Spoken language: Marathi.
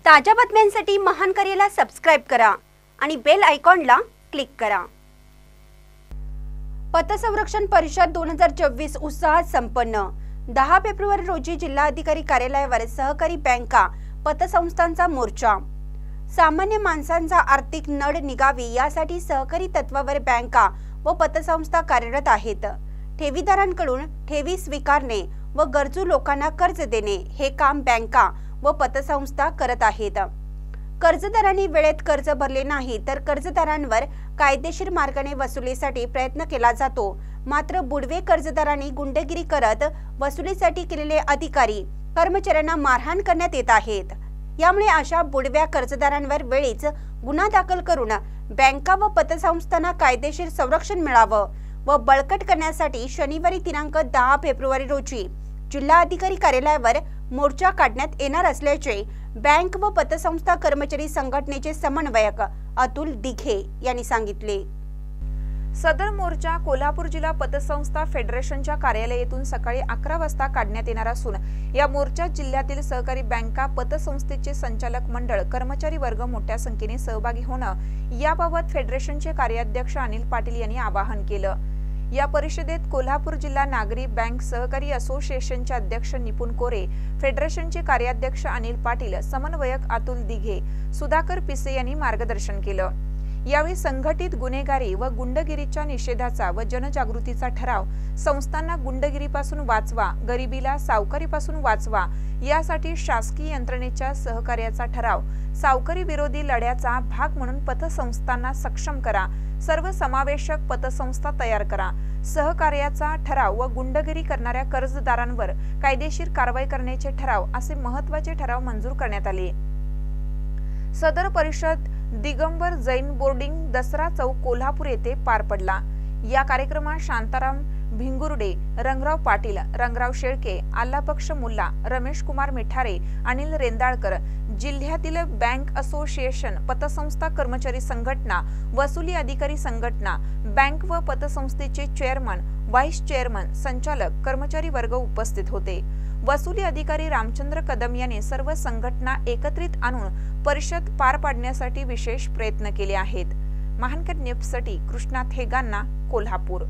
ताज्या बातम्यांसाठी महान करेला सबस्क्राइब करा आणि बेल आयकॉनला क्लिक करा। पतसंरक्षण परिषद 2024 उत्साहात संपन्न। 10 फेब्रुवारी रोजी जिल्हाधिकारी कार्यालयावर सहकारी बँका पतसंस्थांचा मोर्चा। सामान्य माणसांचा आर्थिक नड निघावी यासाठी सहकारी तत्वावर बँका व पतसंस्था कार्यरत आहेत। ठेवीदारांकडून ठेवी स्वीकारणे व गरजू लोकांना कर्ज देणे हे काम बँका व पतसंस्था करत आहेत। कर्जदारांनी वेळेत कर्ज भरले नाही तर कर्जदारांवर कायदेशीर मार्गाने वसुलीसाठी प्रयत्न केला जातो। मात्र बुडवे कर्जदारांनी गुंडगिरी करत वसुलीसाठी केलेले अधिकारी कर्मचाऱ्यांना मारहाण करण्यात येत आहेत। यामुळे अशा बुडव्या कर्जदारांवर वेळीच गुन्हा दाखल करून बँका व पतसंस्थांना कायदेशीर संरक्षण मिळावं व बळकट करण्यासाठी शनिवारी दिनांक 10 फेब्रुवारी रोजी जिल्हाधिकारी कार्यालयावर मोर्चा काढण्यात येणार असल्याचे बँक व पतसंस्था कर्मचारी संघटनेचे समन्वयक अतुल दिघे यांनी सांगितले। सदर मोर्चा कोल्हापूर जिल्हा पतसंस्था फेडरेशनच्या कार्यालयातून सकाळी 11 वाजता काढण्यात येणार असून या मोर्चात जिल्ह्यातील सहकारी बँका पतसंस्थेचे संचालक मंडळ कर्मचारी वर्ग मोठ्या संख्येने सहभागी होणं याबाबत फेडरेशनचे कार्याध्यक्ष अनिल पाटील यांनी आवाहन केलं। या परिषदेत कोल्हापूर जिल्हा नागरी बँक सहकारी असोसिएशनचे अध्यक्ष निपुण कोरे, फेडरेशनचे कार्याध्यक्ष अनिल पाटील, समन्वयक अतुल दिघे, सुधाकर पिसे यांनी मार्गदर्शन केलं। यावेळी संघटित गुन्हेगारी व गुंडगिरीच्या निषेधाचा व जनजागृतीचा ठराव, संस्थांना गुंडगिरीपासून वाचवा, गरिबीला सावकारीपासून वाचवा यासाठी शासकीय यंत्रणेच्या सहकार्याचा ठराव, सावकारी विरोधी लढ्याचा भाग म्हणून पतसंस्थांना सक्षम करा, सर्वसमावेशक पतसंस्था तयार करा, सहकार्याचा ठराव व गुंडगिरी करणाऱ्या कर्जदारांवर कायदेशीर कारवाई करण्याचे ठराव असे महत्त्वाचे ठराव मंजूर करण्यात आले। सदर परिषद दिगंबर जैन बोर्डिंग दसरा चौक कोल्हापूर येथे पार पडला। या कार्यक्रमात शांताराम भिंगुर्डे, रंगराव पाटील, रंगराव शेळके, आल्लापक्ष मुल्ला, रमेश कुमार मिठारे, अनिल रेंदाळकर, जिल्ह्यातील बँक असोसिएशन, पतसंस्था कर्मचारी संघटना, वसुली अधिकारी संघटना, बँक व पतसंस्थेचे चेअरमन, व्हाईस चेअरमन, संचालक, कर्मचारी वर्ग उपस्थित होते। वसुली अधिकारी रामचंद्र कदम यांनी सर्व संघटना एकत्रित आणून परिषद पार पाडण्यासाठी विशेष प्रयत्न केले आहेत। महानकर न्यूजसाठी कृष्णा थेगांना, कोल्हापूर।